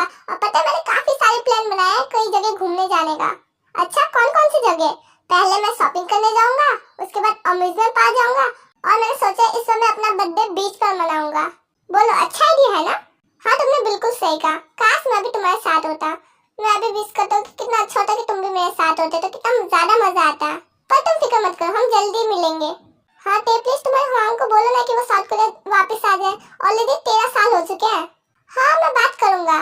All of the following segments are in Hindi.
जाऊंगा। और पता है मैंने काफी सारे प्लान बनाए हैं कई जगह घूमने जाने का। अच्छा कौन कौन सी जगह? पहले मैं शॉपिंग करने जाऊंगा, उसके बाद अम्यूजमेंट पार्क जाऊंगा और मैंने सोचा इस समय अपना बर्थडे बीच पर मनाऊंगा। बोलो अच्छा आइडिया है ना? हाँ तुमने बिल्कुल सही कहा। काश मैं भी तुम्हारे साथ होता। मैं भी विश करता हूँ कि कितना अच्छा होता कि तुम भी मेरे साथ होते तो कितना ज्यादा मजा आता। पर तुम फिक्र मत करो, हम जल्दी मिलेंगे। हाँ ते प्लीज तुम्हारे हुआंग को बोलो ना कि वो साउथ कोरिया वापस आ जाए। ऑलरेडी 13 साल हो चुके हैं। हाँ मैं बात करूंगा,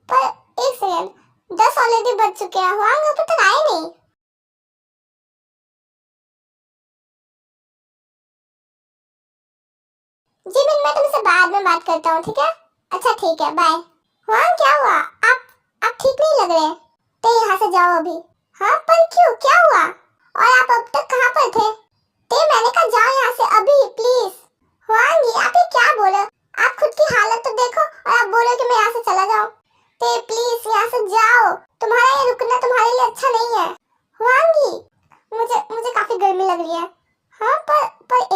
पर एक सेकंड, 10 ऑलरेडी बज चुके हैं, हुआंग अभी तक आए नहीं। जी मैं तुमसे बाद में बात करता हूँ, ठीक है? अच्छा ठीक है, बाय। हुआंग क्या हुआ? आप ठीक नहीं लग रहे। ते यहाँ से जाओ अभी। हाँ पर क्यों, क्या हुआ? और आप अब तक कहाँ पर थे? ते मैंने कहा जाओ यहाँ से अभी प्लीज। हुआंग ये आप ये क्या बोले? आप खुद की हालत तो देखो और आप बोलो कि मैं यहाँ से चला जाऊँ। ते प्लीज यहाँ से जाओ, तुम्हारा ये रुकना तुम्हारे लिए अच्छा नहीं है। हुआंगी मुझे मुझे काफी गर्मी लग रही है। हाँ पर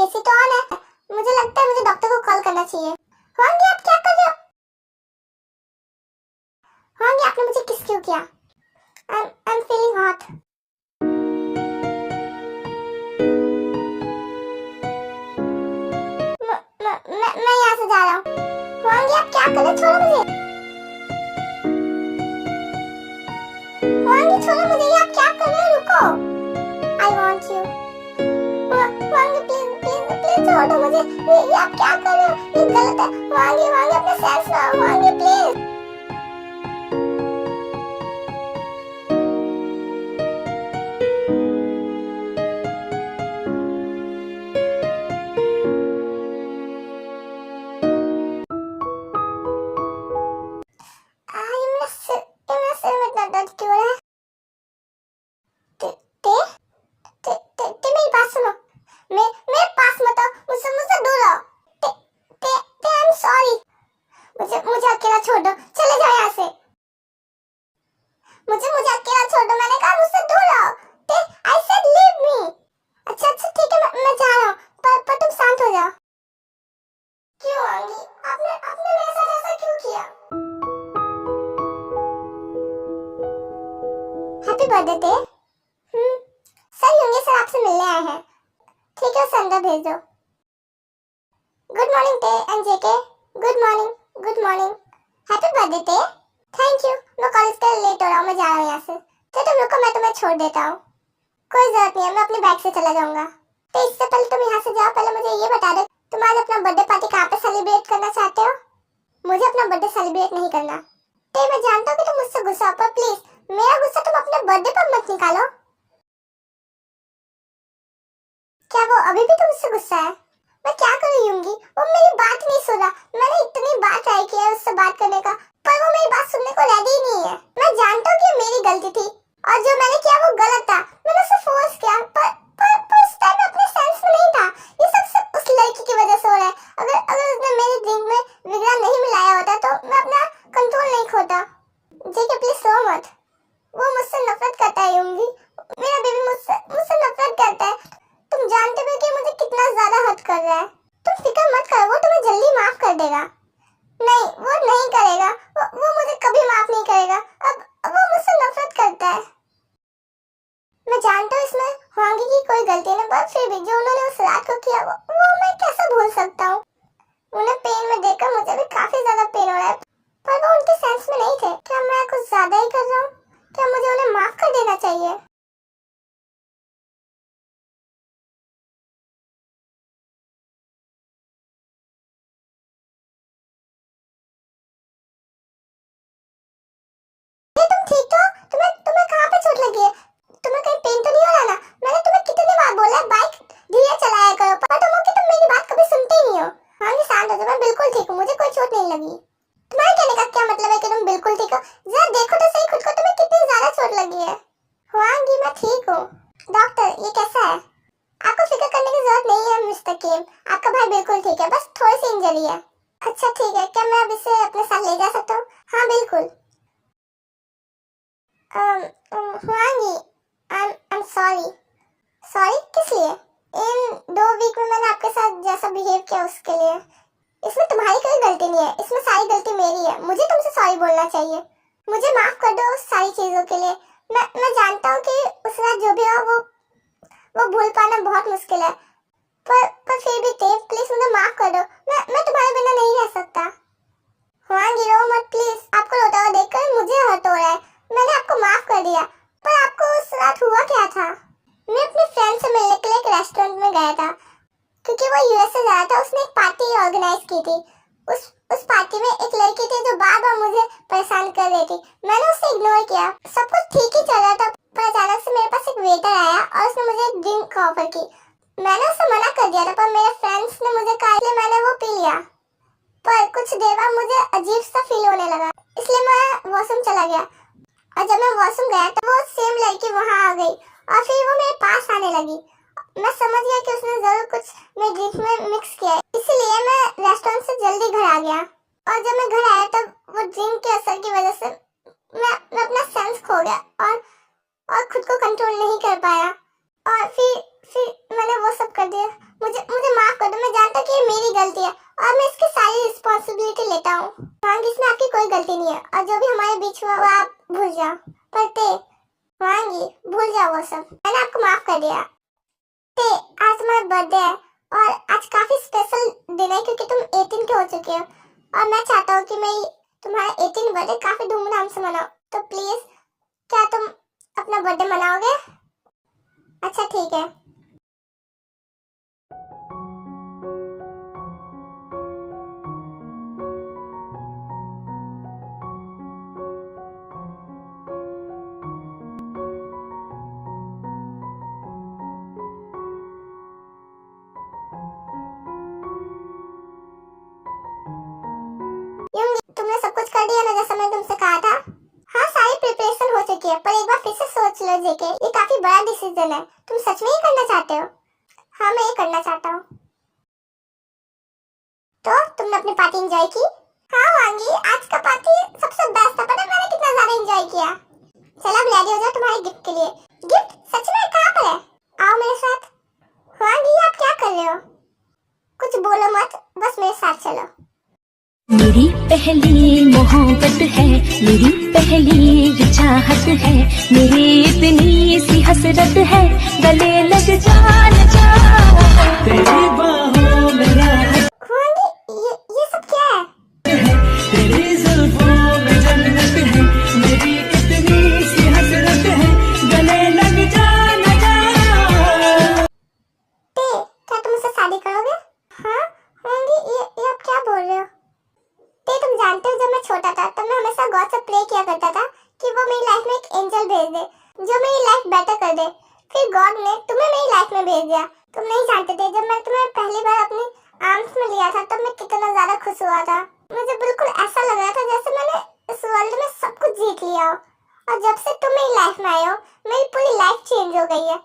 एसी तो ऑन है। मुझे लगता है मुझे डॉक्टर को कॉल करना चाहिए। हुआंगी आप क्या कर रहे हो? हुआंगी आपने मुझे किस क्यों किया? I'm feeling hot. मैं यहाँ से जा रहा हूँ। हुआंगी आप क्या कर रहे हो? छोड़ो मुझे। हुआंगी छोड़ो मुझे, ये आप क्या कर रहे हो? रुको। I want you. हुआंगी प्लीज प्लीज प्लीज छोड़ दो मुझे। ये आप क्या कर रहे हो? ये गलत है। हुआंगी अपने सेंस में आओ। हुआंगी प्लीज। ये मेरा सिर में इतना दर्द क्यों है? ते ते ते ते ते मेरी बात सुनो। मेरे पास मत आओ, मुझसे दूर रहो। ते ते ते आई एम सॉरी। मुझे अकेला छोड़ दो, चले जाओ यहाँ से। मुझे अकेला छोड़ दो, मैंने कहा मुझसे दूर रहो। ते आई सेड लीव मी। अच्छा ठीक है, मैं जा रहा हूँ, पर तुम शांत हो जाओ। क्यों आंगी? आपने मेरे साथ ऐसा क्यों किया? हैप्पी बर्थडे ते। सर होंगे, सर आपसे मिलने आए हैं। ठीक है, उसे अंदर भेज दो। गुड मॉर्निंग ते and JK. Good morning good morning. Happy birthday ते। Thank you. मैं कॉलेज के लिए लेट हो रहा हूँ, मैं जा रहा हूँ यहाँ से। तो तुम रुको, मैं तुम्हें छोड़ देता हूँ। कोई जरूरत नहीं है, मैं अपनी बाइक से चला जाऊंगा। तो इससे पहले तुम यहाँ से जाओ, पहले मुझे ये बता दो तुम आज अपना बर्थडे पार्टी कहाँ पे सेलिब्रेट करना चाहते हो? मुझे अपना बर्थडे सेलिब्रेट नहीं करना। तो मैं जानता हूँ कि तुम मुझसे गुस्सा हो, पर प्लीज मेरा गुस्सा तुम अपने बर्थडे पर मत निकालो। क्या वो अभी भी तुमसे गुस्सा है? मैं क्या करूँ यूंगी, वो मेरी बात नहीं सुन रहा। मैंने इतनी बार ट्राई किया है उससे बात करने का, पर वो मेरी बात सुनने को रेडी ही नहीं है। मैं जानता हूँ कि मेरी गलती थी और जो मैंने किया वो गलत था। मैंने उसे फोर्स किया, पर उस टाइम अपने सेंस में नहीं था। ये सब सिर्फ उस लड़की की वजह से हो रहा है। अगर उसने मेरी ड्रिंक में विग्रा नहीं मिलाया होता तो मैं अपना कंट्रोल नहीं खोता। जेके प्लीज रो मत। वो मुझसे नफरत करता है यूंगी। मेरा बेबी मुझसे नफरत करता है। तुम जानते हो कि मुझे कितना ज्यादा हर्ट कर रहा है। तुम फिक्र मत करो, वो तुम्हें जल्दी माफ कर देगा। नहीं, वो नहीं करेगा। वो मुझे कभी माफ नहीं करेगा। अब वो मुझसे नफरत करता है। मैं जानता हूँ इसमें हुआंगी की कोई गलती नहीं, पर फिर भी जो उन्होंने उस रात को किया वो मैं कैसे भूल सकता हूँ? उन्हें पेन में देखकर मुझे भी काफी ज्यादा पेन हो रहा है, पर वो उनके सेंस में नहीं थे। क्या मैं कुछ ज्यादा ही कर रहा हूँ? क्या मुझे उन्हें माफ कर देना चाहिए? ठीक तो तुम्हें कहाँ पे चोट लगी है? तुम्हें कहीं पेन तो नहीं हो रहा ना? मैंने तुम्हें कितनी बार बोला है बाइक धीरे चलाया करो, पर तुम मेरी बात कभी सुनते ही नहीं हो। हाँ जी शांत हो जाओ, मैं बिल्कुल ठीक हूँ, मुझे कोई चोट नहीं लगी। तुम्हारे कहने का क्या मतलब है कि तुम बिल्कुल ठीक हो? जरा देखो तो सही खुद को, तुम्हें कितनी ज्यादा चोट लगी है। हुआंगी मैं ठीक हूँ। डॉक्टर ये कैसा है? आपको फिक्र करने की जरूरत नहीं है मिस्टर किम, आपका भाई बिल्कुल ठीक है, बस थोड़ी सी इंजरी है। अच्छा ठीक है, क्या मैं अब इसे अपने साथ ले जा सकता हूँ? हाँ बिल्कुल। हुआंगी I'm sorry। सॉरी किस लिए? इन 2 वीक में मैंने आपके साथ जैसा बिहेव किया उसके लिए। इसमें तुम्हारी कोई गलती नहीं है, इसमें सारी गलती मेरी है। मुझे तुमसे सॉरी बोलना चाहिए। मुझे माफ कर दो उस सारी चीजों के लिए। मैं जानता हूँ कि उस रात जो भी हुआ वो भूल पाना बहुत मुश्किल है, पर फिर भी देव प्लीज मुझे माफ कर दो। मैं तुम्हारे बिना नहीं रह सकता। हाँ गिरो मत प्लीज। आपको रोता हुआ देखकर मुझे हर्ट हो रहा है। मैंने आपको माफ कर दिया, पर आपको उस रात हुआ क्या था? मैं अपने फ्रेंड से मिलने के लिए एक रेस्टोरेंट में गया था, क्योंकि वो यूएस से जा रहा था। उसने एक पार्टी ऑर्गेनाइज की थी। उस पार्टी में एक लड़की थी जो बार बार मुझे परेशान कर रही थी। मैंने उसे इग्नोर किया। सब कुछ ठीक ही चल रहा था, पर अचानक से मेरे पास एक वेटर आया और उसने मुझे एक ड्रिंक ऑफर की। मैंने उसे मना कर दिया था, पर मेरे फ्रेंड्स ने मुझे कहा, इसलिए मैंने वो पी लिया। पर कुछ देर बाद मुझे अजीब सा फील होने लगा, इसलिए मैं वॉशरूम चला गया। और जब मैं वॉशरूम गया तो वो सेम लड़की वहां आ गई और फिर वो मेरे पास आने लगी। मैं समझ गया कि उसने जरूर कुछ मेरे ड्रिंक में मिक्स किया है, इसलिए मैं रेस्टोरेंट से जल्दी घर आ गया। और जब मैं घर आया तब वो ड्रिंक के असर की वजह से मैं अपना सेंस खो गया और खुद को कंट्रोल नहीं कर पाया। और फिर मैंने वो सब कर दिया। मुझे माफ कर दो। मैं जानता हूँ कि ये मेरी गलती है और मैं इसकी सारी रिस्पॉन्सिबिलिटी लेता हूँ। वांगी, इसमें आपकी कोई गलती नहीं है और जो भी हमारे बीच हुआ वो आप भूल जाओ। पर ते वांगी, भूल जाओ वो सब। मैंने आपको माफ कर दिया। ते, आज तुम्हारा बर्थडे है और आज काफी स्पेशल दिन है क्योंकि तुम 18 के हो चुके हो और मैं चाहता हूँ कि मैं तुम्हारा 18 बर्थडे काफी धूमधाम से मनाऊं। तो प्लीज क्या तुम अपना बर्थडे मनाओगे? अच्छा ठीक है। तुमने सब कुछ कर दिया ना जैसा मैंने तुमसे कहा था? हाँ, सारी प्रिपरेशन हो चुकी है, पर एक बार फिर से सोच लो जेके, ये काफी बड़ा डिसीजन है। तुम सच में ही करना चाहते हो? हाँ, मैं ये करना चाहता हूँ। तो तुमने अपनी पार्टी एंजॉय की? हाँ वांगी, आज का पार्टी सबसे बेस्ट था। पता है मैंने कितना ज्यादा एंजॉय किया। चलो अब रेडी हो जाओ तुम्हारे गिफ्ट के लिए। गिफ्ट सच में कहाँ पर है? आओ मेरे साथ। वांगी, आप क्या कर रहे हो? कुछ बोलो मत, बस मेरे साथ चलो। मेरी पहली मोहब्बत है, मेरी पहली चाहत है, मेरी इतनी सी हसरत है, गले लग जा तेरी बाहों में राहत। ये सब क्या है? तेरी जुल्फों में जन्नत है, मेरी इतनी सी हसरत है, गले लग जा। क्या तुम मुझसे शादी करोगे? हाँ वांगी, ये आप क्या बोल रहे हो? तुम जानते हो जब मैं छोटा था तब मैं हमेशा गॉड से प्रे किया करता था कि वो मेरी लाइफ में एक एंजल भेज दे जो मेरी लाइफ बेटर कर दे। फिर गॉड ने तुम्हें मेरी लाइफ में भेज दिया। तुम नहीं जानते थे, जब मैं तुम्हें पहली बार अपनी आर्म्स में लिया था तब मैं कितना ज्यादा खुश हुआ था। मुझे बिल्कुल ऐसा लग रहा था जैसे मैंने इस वर्ल्ड में सब कुछ जीत लिया हो। और जब से तुम मेरी लाइफ में आए हो मेरी पूरी लाइफ चेंज हो गई है।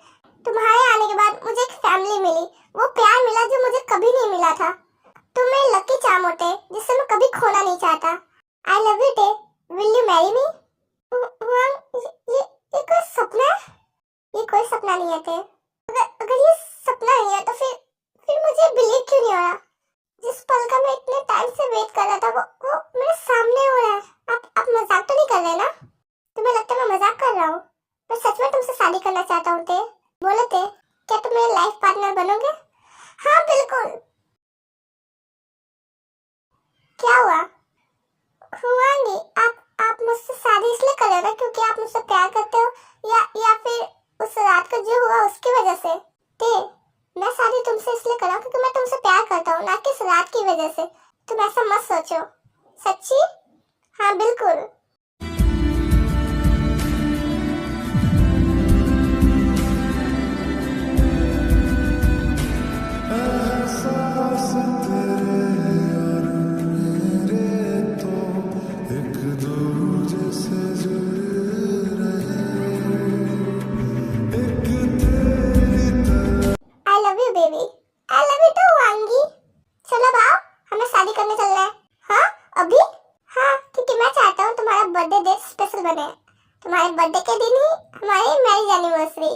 तुम्हारे आने के बाद मुझे एक फैमिली मिली, वो प्यार मिला जो मुझे कभी नहीं मिला था। तुम मेरे लकी चार्म होते जिससे मैं कभी खोना नहीं चाहता। I love you day, will you marry me? ये कोई सपना है? ये कोई सपना नहीं है टे। अगर ये सपना नहीं है तो फिर मुझे बिलीव क्यों नहीं हो रहा? जिस पल का मैं इतने टाइम से वेट कर रहा था वो मेरे सामने हो रहा है। आप मजाक तो नहीं कर रहे ना? तुम्हें लगता है मैं मजाक कर रहा हूँ? मैं सच में तुमसे शादी करना चाहता हूँ टे। बोलो टे, क्या तुम मेरे लाइफ पार्टनर बनोगे? हाँ बिल्कुल। क्या हुआ? हुआंगी, आप मुझसे शादी इसलिए कर रहे हो ना क्योंकि आप मुझसे प्यार करते हो या फिर उस रात को जो हुआ उसकी वजह से? मैं शादी तुमसे इसलिए कर रहा हूँ क्योंकि मैं तुमसे प्यार करता हूँ, ना कि इस रात की वजह से। तुम ऐसा मत सोचो। सच्ची? हाँ बिल्कुल। Baby, I love you too वांगी। चलो आओ, हमें शादी करने चलना है। हाँ अभी? हाँ, क्योंकि मैं चाहता हूँ तुम्हारा बर्थडे डेट स्पेशल बने। तुम्हारे बर्थडे के दिन ही हमारी मैरिज एनिवर्सरी।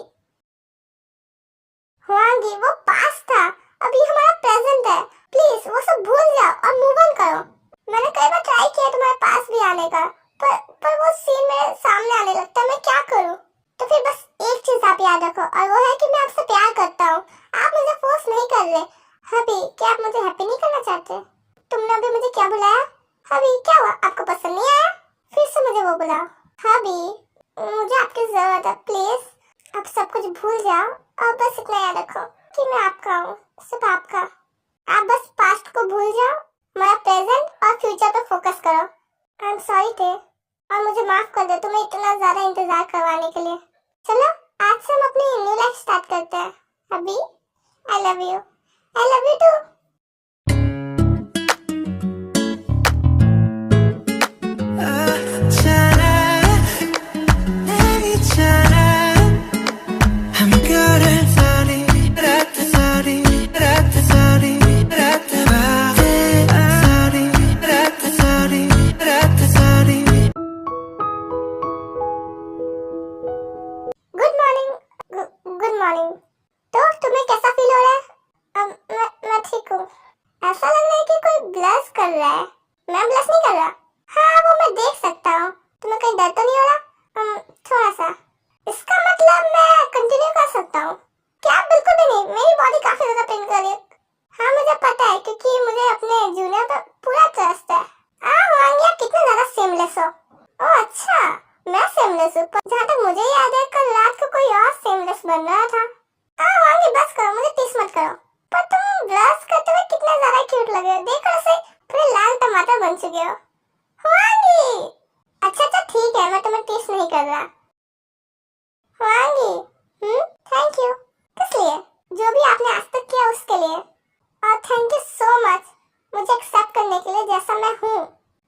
वांगी, वो पास था, अभी हमारा प्रेजेंट है। प्लीज वो सब भूल जाओ और मूव ऑन करो। मैंने कई बार ट्राई किया तुम्हारे पास भी आने का, पर वो सीन मेरे सामने आने लगता है, मैं क्या करूं? तो फिर बस एक चीज आप याद रखो, और वो है कि मैं आपसे प्यार करता हूँ। आप मुझे फोर्स नहीं कर रहे। हबी, क्या आप मुझे हैप्पी नहीं करना चाहते? तुमने अभी मुझे क्या बुलाया? हबी, क्या हुआ? आपको पसंद नहीं आया? फिर से मुझे वो बुलाओ। हबी, मुझे आपकी जरूरत है, प्लीज। आप सब कुछ भूल जाओ और बस इतना याद रखो कि मैं आपका हूँ, सिर्फ आपका। आप बस पास्ट को भूल जाओ, मेरा प्रेजेंट और फ्यूचर पे फोकस करो। आई एम सॉरी थे, और मुझे माफ कर दो तुम्हें इतना ज्यादा इंतजार करवाने के लिए। चलो आज से हम अपनी न्यू लाइफ स्टार्ट करते हैं। Hubby, I love you. I love you too. Good morning. तो तुम्हें कैसा फील हो रहा है? मैं ठीक हूँ। ऐसा लग रहा है कि कोई ब्लश कर रहा है। मैं ब्लश नहीं कर रहा। हाँ, वो मैं देख सकता हूँ। तुम्हें कहीं डर तो नहीं हो रहा? थोड़ा सा। इसका मतलब मैं कंटिन्यू कर सकता हूँ क्या? बिल्कुल भी नहीं, मेरी बॉडी काफी ज्यादा पेन कर रही है। हाँ मुझे पता है, क्योंकि मुझे अपने जूनियर पर पूरा ट्रस्ट है। वांगिया, कितना ज्यादा सेमलेस हो। ओह अच्छा, मैं सेमलेस हूँ, पर जहाँ तक मुझे याद है कल रात को कोई और सेमलेस बन रहा था। वांगी बस करो, मुझे टीस मत करो। पर तुम ब्लश करते हुए कितना ज्यादा क्यूट लग रहे हो। देखो ऐसे पूरे लाल टमाटर बन चुके हो। वांगी, अच्छा ठीक है, मैं तुम्हें टीस नहीं कर रहा। वांगी, थैंक यू। किस लिए? जो भी आपने आज तक किया उसके लिए। और थैंक यू सो मच मुझे एक्सेप्ट करने के लिए जैसा मैं हूँ।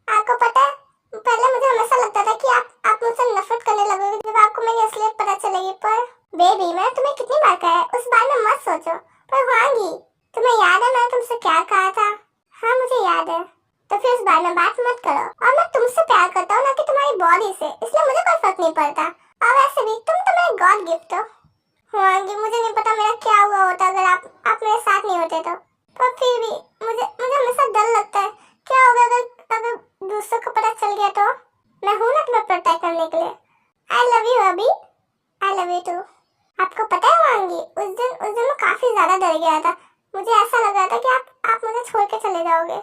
आपको पता है, पहले मुझे हमेशा लगता था कि आप मुझसे नफरत करने लगोगे जब आपको मेरी असलियत पता चलेगी। पर बेबी, मैंने तुम्हें कितनी बार कहा है उस बारे में मत सोचो। पर वांगी, तुम्हें याद है मैंने तुमसे क्या कहा था? हाँ मुझे याद है। तो फिर उस बारे में बात मत करो। और मैं तुमसे प्यार करता हूँ, ना कि तुम्हारी बॉडी से, इसलिए मुझे कोई फर्क नहीं पड़ता। और वैसे भी तुम तो मेरा गॉड गिफ्ट हो। वांगी, मुझे नहीं पता मेरा क्या हुआ होता अगर आप मेरे साथ नहीं होते तो। पर फिर भी मुझे हमेशा डर लगता है, क्या होगा अगर दूसरों को पता चल गया तो? मैं हूं ना तुम्हें प्रोटेक्ट करने के लिए। आई लव यू अभी। I love you too. आपको पता है वांगी, उस दिन मैं काफी ज्यादा डर गया था। मुझे ऐसा लग रहा था कि आप मुझे छोड़ के चले जाओगे।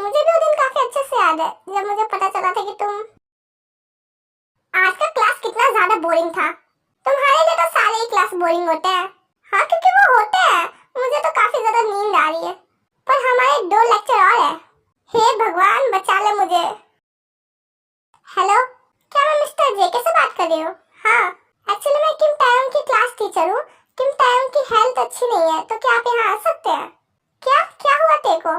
मुझे भी वो दिन काफी अच्छे से याद है जब मुझे पता चला था कि तुम। आज का क्लास कितना ज्यादा बोरिंग था। तुम्हारे लिए तो सारे ही क्लास बोरिंग होते हैं। हाँ क्योंकि वो होते हैं। मुझे तो काफी ज्यादा नींद आ रही है। पर हमारे 2 लेक्चर और है। हे भगवान, बचा ले मुझे। हेलो, क्या मैं मिस्टर जेके से बात कर रही हूँ? हाँ, एक्चुअली मैं किम टायम की क्लास टीचर हूँ। किम टायम की हेल्थ अच्छी नहीं है, तो क्या आप यहाँ आ सकते हैं? क्या हुआ टेको?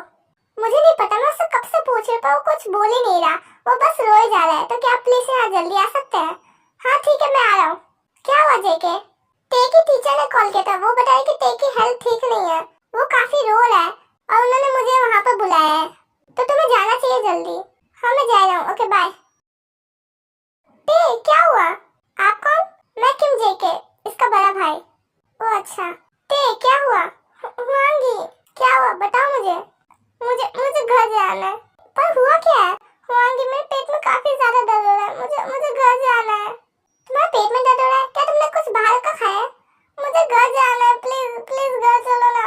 मुझे नहीं पता, मैं उससे कब से पूछ रही, पर वो कुछ बोल ही नहीं रहा। वो बस रोए जा रहा है। तो क्या आप प्लीज यहाँ जल्दी आ सकते हैं? हाँ ठीक है, मैं आ रहा हूँ। क्या हुआ जेके? टे की टीचर ने कॉल किया था। वो बताया कि टे की हेल्थ ठीक नहीं है, वो काफी रो रहा है और उन्होंने मुझे वहाँ पर बुलाया है। तो तुम्हें जाना चाहिए जल्दी। हाँ मैं जा रहा हूँ, ओके बाय। टे, क्या हुआ? आप कौन? मैं किम जेके, इसका बड़ा भाई। ओ अच्छा। टे, क्या हुआ? वांगी, क्या हुआ बताओ मुझे घर जाना है। पर हुआ क्या है? वांगी, मेरे पेट में काफी ज्यादा दर्द हो रहा है। मुझे घर जाना है। तुम्हारे पेट में दर्द हो रहा है? क्या तुमने कुछ बाहर का खाया है? मुझे घर जाना है, प्लीज घर चलो ना।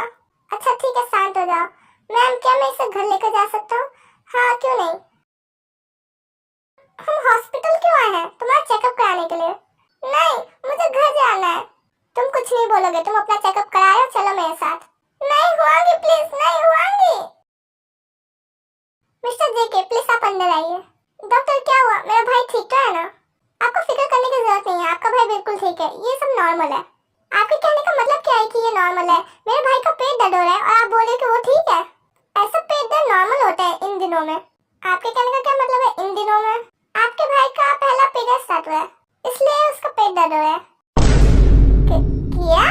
अच्छा ठीक है, शांत हो जाओ। मैम, क्या मैं इसे घर लेकर जा सकता हूँ? हाँ क्यों नहीं। हम हॉस्पिटल क्यों आए हैं? तुम्हारा चेकअप कराने के लिए। नहीं, मुझे घर जाना है। तुम कुछ नहीं बोलोगे, तुम अपना चेकअप कराओ, चलो मेरे साथ। नहीं हुआंगी, प्लीज नहीं हुआंगी। मिस्टर जेके, प्लीज आप अंदर आइए। डॉक्टर, क्या हुआ? मेरा भाई ठीक तो है ना? आपको फिक्र करने की जरूरत नहीं है, आपका भाई बिल्कुल ठीक है। ये सब नॉर्मल है। आपके कहने का मतलब क्या है कि ये नॉर्मल है? मेरे भाई का पेट दर्द हो रहा है और आप बोल रहे हो कि वो ठीक है। ऐसा पेट दर्द नॉर्मल होता है इन दिनों में। आपके कहने का क्या मतलब है इन दिनों में? आपके भाई का पहला पीरियड स्टार्ट हुआ है, इसलिए उसका पेट दर्द हो रहा है। क्या?